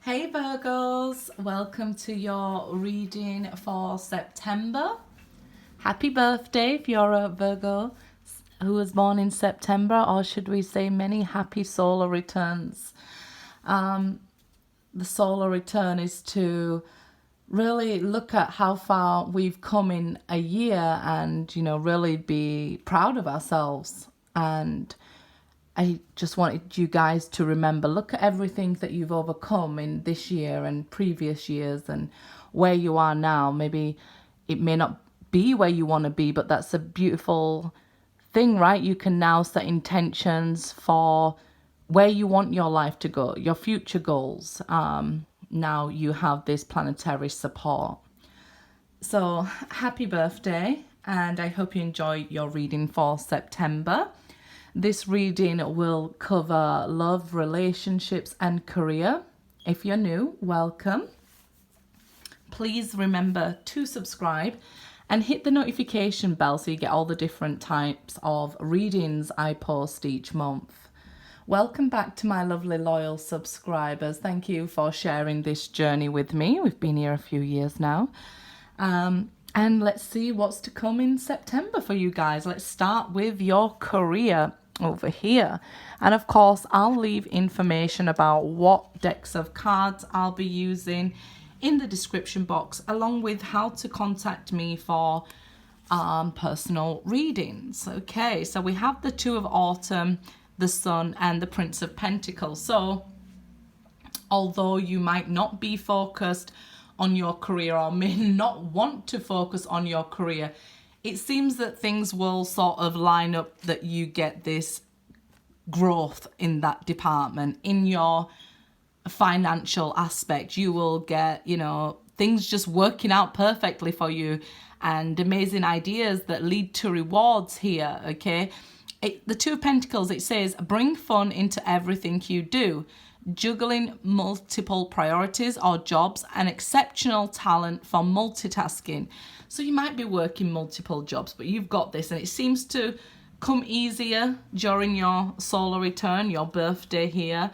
Hey Virgos, welcome to your reading for September. Happy birthday if you're a Virgo who was born in September, or should we say many happy solar returns. The solar return is to really look at how far we've come in a year and, really be proud of ourselves. And I just wanted you guys to remember, look at everything that you've overcome in this year and previous years and where you are now. Maybe it may not be where you want to be, but that's a beautiful thing, right? You can now set intentions for where you want your life to go, your future goals. Now you have this planetary support. So happy birthday, and I hope you enjoy your reading for September. This reading will cover love, relationships, and career. If you're new, welcome. Please remember to subscribe and hit the notification bell so you get all the different types of readings I post each month. Welcome back to my lovely loyal subscribers. Thank you for sharing this journey with me. We've been here a few years now. And let's see what's to come in September for you guys. Let's start with your career over here. And of course, I'll leave information about what decks of cards I'll be using in the description box, along with how to contact me for personal readings. Okay, so we have the Two of Autumn, the Sun, and the Prince of Pentacles. So although you might not be focused on your career or may not want to focus on your career, it seems that things will sort of line up that you get this growth in that department. In your financial aspect, you will get, things just working out perfectly for you and amazing ideas that lead to rewards here, okay? The Two of Pentacles, it says, bring fun into everything you do. Juggling multiple priorities or jobs, and exceptional talent for multitasking. So you might be working multiple jobs, but you've got this, and it seems to come easier during your solar return, your birthday here.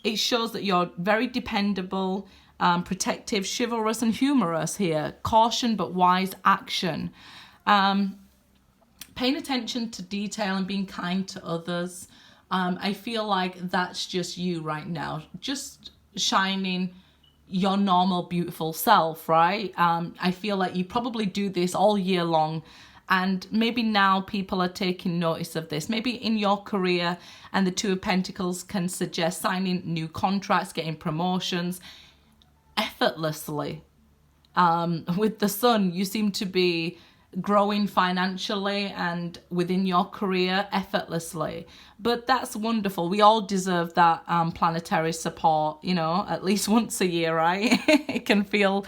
It shows that you're very dependable, protective, chivalrous, and humorous here. Caution but wise action. Paying attention to detail and being kind to others. I feel like that's just you right now, just shining your normal, beautiful self, right? I feel like you probably do this all year long, and maybe now people are taking notice of this. Maybe in your career, and the Two of Pentacles can suggest signing new contracts, getting promotions effortlessly. With the Sun, you seem to be growing financially and within your career effortlessly, but that's wonderful. We all deserve that planetary support, at least once a year, right? It can feel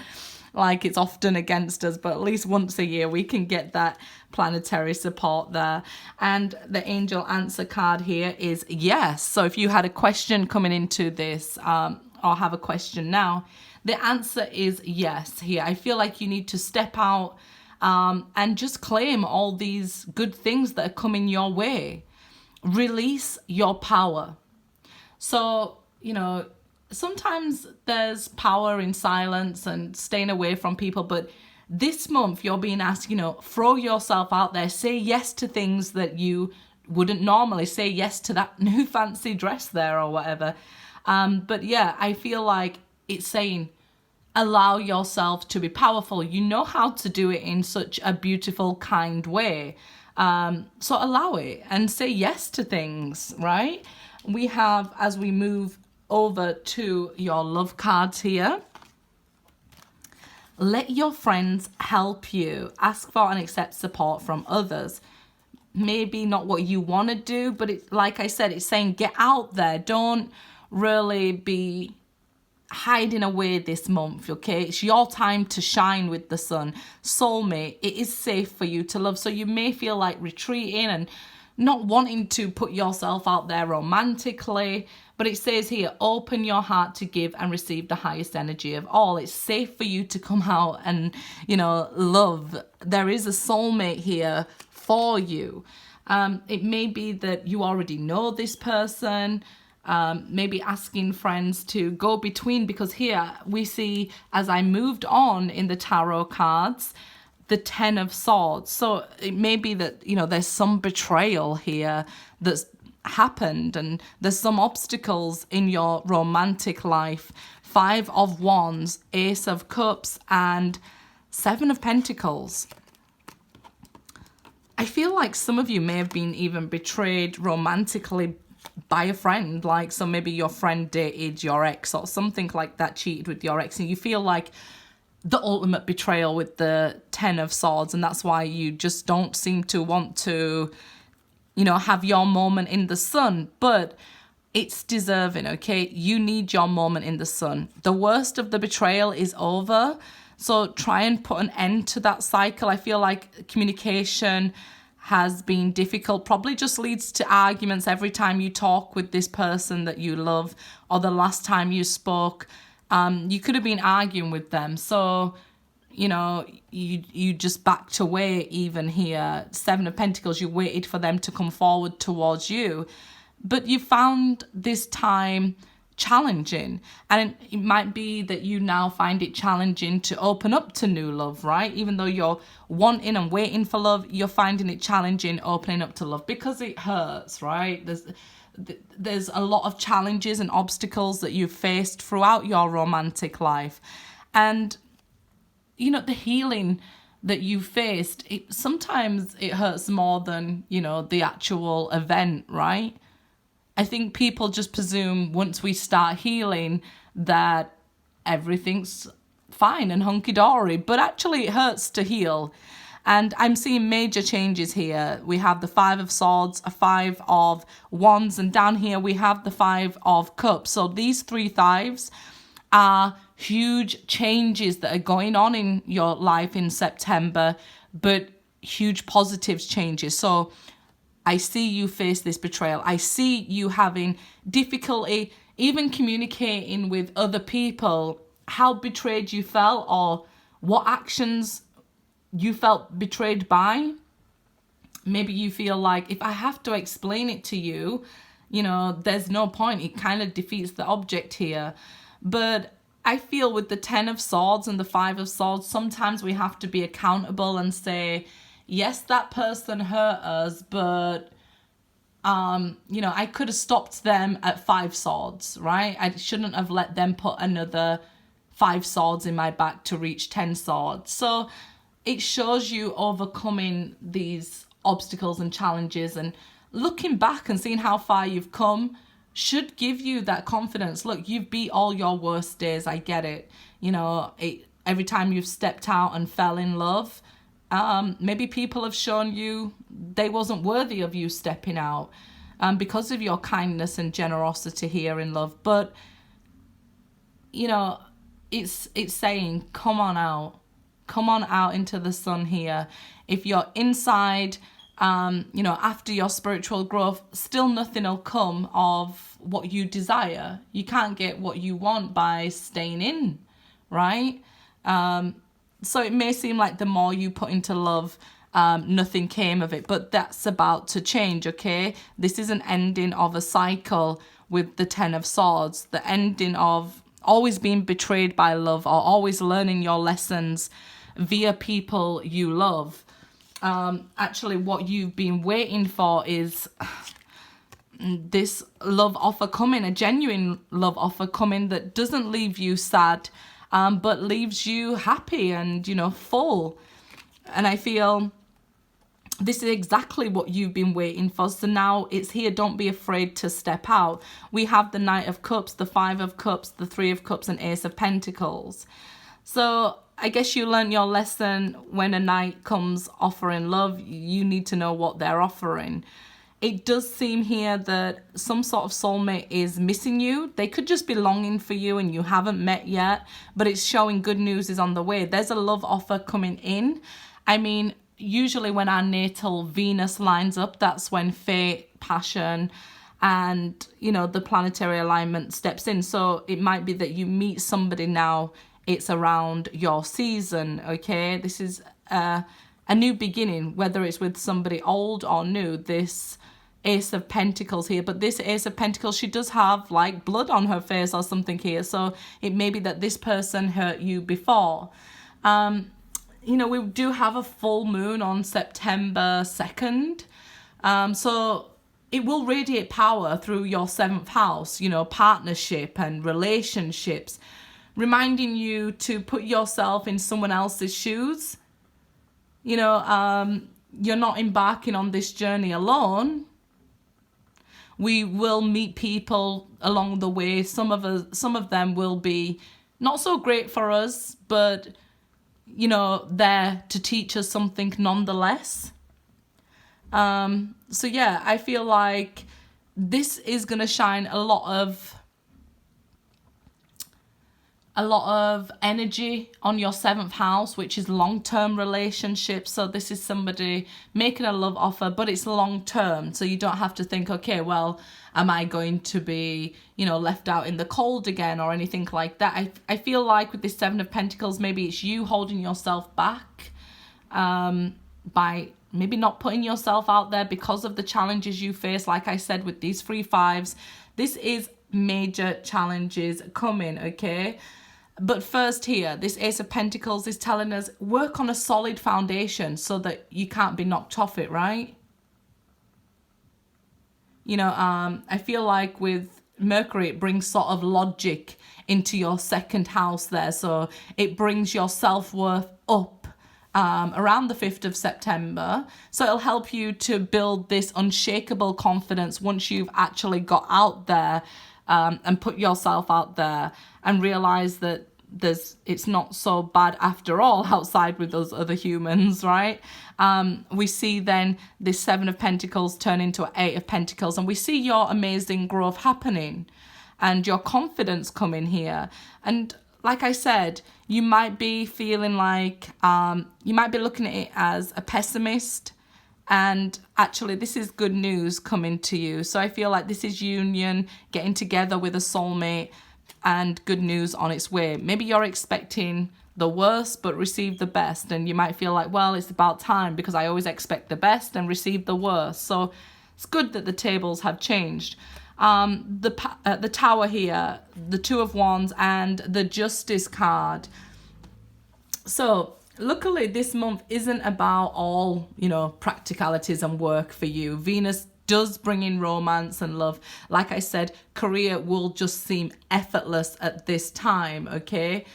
like it's often against us, but at least once a year we can get that planetary support there. And the angel answer card here is yes. So if you had a question coming into this, or have a question now, the answer is yes here. I feel like you need to step out and just claim all these good things that are coming your way. Release your power. So, sometimes there's power in silence and staying away from people, but this month you're being asked, throw yourself out there, say yes to things that you wouldn't normally. Say yes to that new fancy dress there or whatever. But yeah, I feel like it's saying, allow yourself to be powerful. You know how to do it in such a beautiful, kind way. So allow it and say yes to things, right? We have, as we move over to your love cards here, let your friends help you. Ask for and accept support from others. Maybe not what you want to do, but like I said, it's saying get out there. Don't really be hiding away this month, okay? It's your time to shine with the Sun. Soulmate, it is safe for you to love. So you may feel like retreating and not wanting to put yourself out there romantically, but it says here, open your heart to give and receive the highest energy of all. It's safe for you to come out and, love. There is a soulmate here for you. It may be that you already know this person. maybe asking friends to go between, because here we see, as I moved on in the tarot cards, the 10 of swords. So it may be that, you know, there's some betrayal here that's happened, and there's some obstacles in your romantic life. 5 of wands, ace of cups, and 7 of pentacles. I feel like some of you may have been even betrayed romantically by a friend. Like, so maybe your friend dated your ex or something like that, cheated with your ex, and you feel like the ultimate betrayal with the 10 of swords, and that's why you just don't seem to want to, you know, have your moment in the sun. But it's deserving, okay? You need your moment in the sun. The worst of the betrayal is over, so try and put an end to that cycle. I feel like communication has been difficult, probably just leads to arguments every time you talk with this person that you love, or the last time you spoke. You could have been arguing with them, so you know, you just backed away. Even here, 7 of Pentacles, you waited for them to come forward towards you, but you found this time challenging, and it might be that you now find it challenging to open up to new love, right? Even though you're wanting and waiting for love, you're finding it challenging opening up to love because it hurts, right? There's a lot of challenges and obstacles that you've faced throughout your romantic life, and you know, the healing that you faced, sometimes it hurts more than, you know, the actual event, right? I think people just presume once we start healing that everything's fine and hunky-dory, but actually it hurts to heal. And I'm seeing major changes here. We have the 5 of swords, a 5 of wands, and down here we have the 5 of cups. So these 3 fives are huge changes that are going on in your life in September, but huge positives changes. So I see you face this betrayal. I see you having difficulty even communicating with other people how betrayed you felt, or what actions you felt betrayed by. Maybe you feel like, if I have to explain it to you, you know, there's no point. It kind of defeats the object here. But I feel with the 10 of swords and the 5 of swords, sometimes we have to be accountable and say, yes, that person hurt us, but you know, I could have stopped them at 5 swords, right? I shouldn't have let them put another 5 swords in my back to reach 10 swords. So it shows you overcoming these obstacles and challenges, and looking back and seeing how far you've come should give you that confidence. Look, you've beat all your worst days. I get it. You know, every time you've stepped out and fell in love, maybe people have shown you they wasn't worthy of you stepping out because of your kindness and generosity here in love. But, you know, it's saying, come on out into the sun here. If you're inside, you know, after your spiritual growth, still nothing will come of what you desire. You can't get what you want by staying in, right? So it may seem like the more you put into love, nothing came of it, but that's about to change, okay? This is an ending of a cycle with the 10 of swords, the ending of always being betrayed by love, or always learning your lessons via people you love. Actually, what you've been waiting for is this love offer coming, a genuine love offer coming that doesn't leave you sad, but leaves you happy and, you know, full. And I feel this is exactly what you've been waiting for. So now it's here. Don't be afraid to step out. We have the Knight of Cups, the 5 of Cups, the 3 of Cups, and Ace of Pentacles. So I guess you learned your lesson. When a knight comes offering love, you need to know what they're offering. It does seem here that some sort of soulmate is missing you. They could just be longing for you and you haven't met yet, but it's showing good news is on the way. There's a love offer coming in. I mean, usually when our natal Venus lines up, that's when fate, passion, and, you know, the planetary alignment steps in. So it might be that you meet somebody now. It's around your season, okay? This is a new beginning, whether it's with somebody old or new. This Ace of Pentacles here, but this Ace of Pentacles, she does have like blood on her face or something here, so it may be that this person hurt you before. You know, we do have a full moon on September 2nd, so it will radiate power through your 7th house, you know, partnership and relationships, reminding you to put yourself in someone else's shoes. You know, you're not embarking on this journey alone. We will meet people along the way. Some of them will be not so great for us, but, you know, there to teach us something nonetheless. So yeah, I feel like this is going to shine a lot of energy on your 7th house, which is long-term relationships. So this is somebody making a love offer, but it's long-term. So you don't have to think, okay, well, am I going to be, you know, left out in the cold again or anything like that? I feel like with this 7 of Pentacles, maybe it's you holding yourself back by maybe not putting yourself out there because of the challenges you face. Like I said, with these 3 5s, this is major challenges coming, okay? But first here, this Ace of Pentacles is telling us work on a solid foundation so that you can't be knocked off it, right? You know, I feel like with Mercury, it brings sort of logic into your 2nd house there. So it brings your self-worth up around the 5th of September. So it'll help you to build this unshakable confidence once you've actually got out there and put yourself out there and realize that it's not so bad after all outside with those other humans, right? We see then this 7 of Pentacles turn into an 8 of Pentacles, and we see your amazing growth happening and your confidence coming here. And like I said, you might be feeling like, you might be looking at it as a pessimist, and actually this is good news coming to you. So I feel like this is union, getting together with a soulmate, and good news on its way. Maybe you're expecting the worst but receive the best, and you might feel like, well, it's about time because I always expect the best and receive the worst. So it's good that the tables have changed. The Tower here, the 2 of Wands, and the Justice card. So luckily this month isn't about all, you know, practicalities and work for you. Venus does bring in romance and love. Like I said, career will just seem effortless at this time, okay?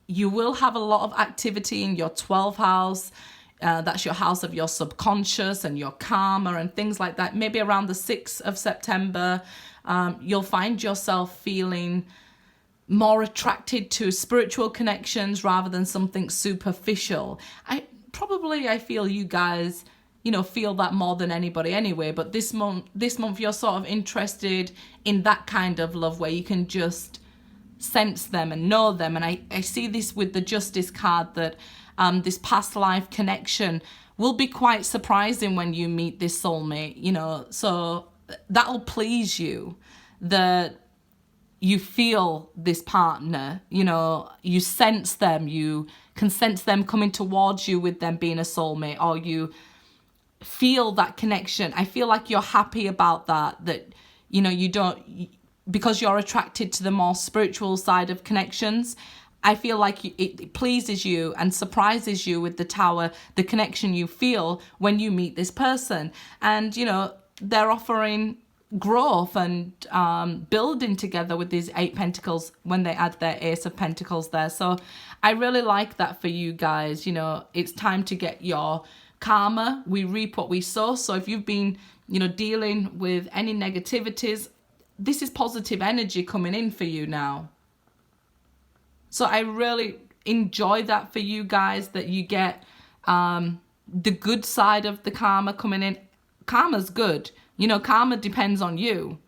You will have a lot of activity in your 12th house. That's your house of your subconscious and your karma and things like that. Maybe around the 6th of September, you'll find yourself feeling more attracted to spiritual connections rather than something superficial. I feel you guys, you know, feel that more than anybody anyway, but this month you're sort of interested in that kind of love where you can just sense them and know them. And I see this with the Justice card, that this past life connection will be quite surprising when you meet this soulmate, you know, so that'll please you, that you feel this partner, you know, you sense them, you can sense them coming towards you with them being a soulmate, or you feel that connection. I feel like you're happy about that, you know, you don't, because you're attracted to the more spiritual side of connections. I feel like it pleases you and surprises you with the Tower, the connection you feel when you meet this person. And, you know, they're offering growth and building together with these 8 Pentacles when they add their Ace of Pentacles there. So I really like that for you guys. You know, it's time to get your karma. We reap what we sow. So if you've been, you know, dealing with any negativities, this is positive energy coming in for you now. So I really enjoy that for you guys, that you get the good side of the karma coming in. Karma's good. You know, karma depends on you.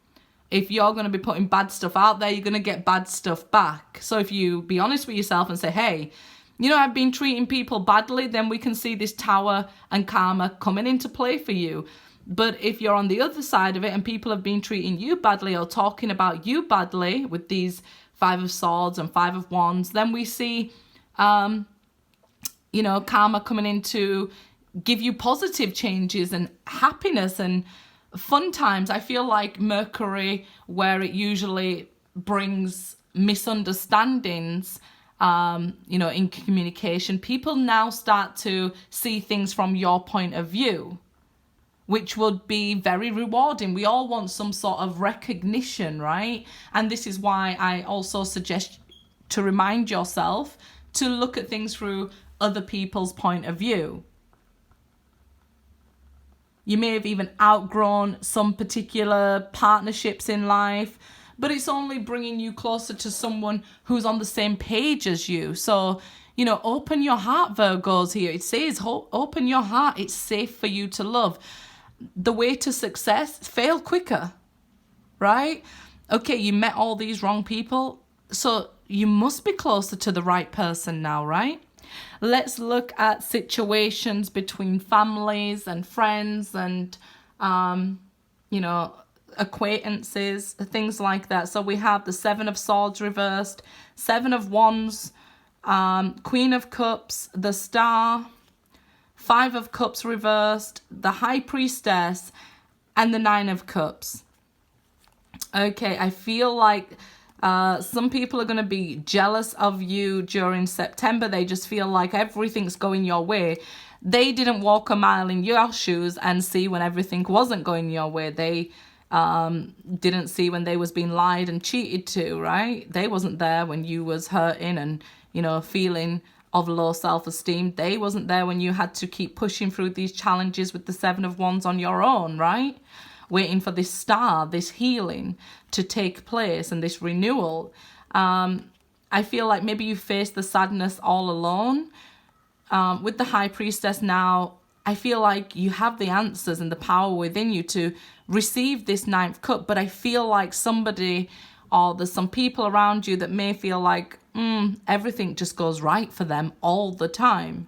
If you're going to be putting bad stuff out there, you're going to get bad stuff back. So if you be honest with yourself and say, hey, you know, I've been treating people badly, then we can see this Tower and karma coming into play for you. But if you're on the other side of it and people have been treating you badly or talking about you badly with these 5 of Swords and 5 of Wands, then we see, you know, karma coming in to give you positive changes and happiness and Fun times, I feel like Mercury, where it usually brings misunderstandings, you know, in communication, people now start to see things from your point of view, which would be very rewarding. We all want some sort of recognition, right? And this is why I also suggest to remind yourself to look at things through other people's point of view. You may have even outgrown some particular partnerships in life, but it's only bringing you closer to someone who's on the same page as you. So, you know, open your heart, Virgos here. It says, open your heart. It's safe for you to love. The way to success, fail quicker, right? Okay, you met all these wrong people, so you must be closer to the right person now, right? Let's look at situations between families and friends and, you know, acquaintances, things like that. So we have the Seven of Swords reversed, Seven of Wands, Queen of Cups, the Star, Five of Cups reversed, the High Priestess, and the Nine of Cups. Okay, I feel like some people are going to be jealous of you during September. They just feel like everything's going your way. They didn't walk a mile in your shoes and see when everything wasn't going your way. They didn't see when they was being lied and cheated to, right? They wasn't there when you was hurting and, you know, feeling of low self-esteem. They wasn't there when you had to keep pushing through these challenges with the Seven of Wands on your own, right? Waiting for this star, this healing to take place and this renewal. I feel like maybe you face the sadness all alone. With the High Priestess now, I feel like you have the answers and the power within you to receive this Ninth Cup, but I feel like somebody or there's some people around you that may feel like everything just goes right for them all the time.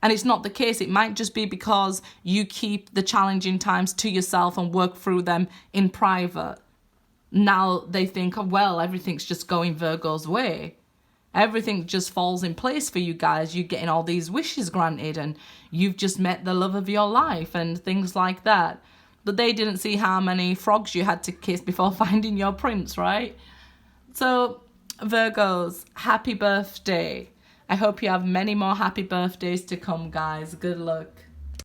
And it's not the case. It might just be because you keep the challenging times to yourself and work through them in private. Now they think, oh, well, everything's just going Virgo's way. Everything just falls in place for you guys. You're getting all these wishes granted and you've just met the love of your life and things like that. But they didn't see how many frogs you had to kiss before finding your prince, right? So, Virgos, happy birthday. I hope you have many more happy birthdays to come, guys. Good luck.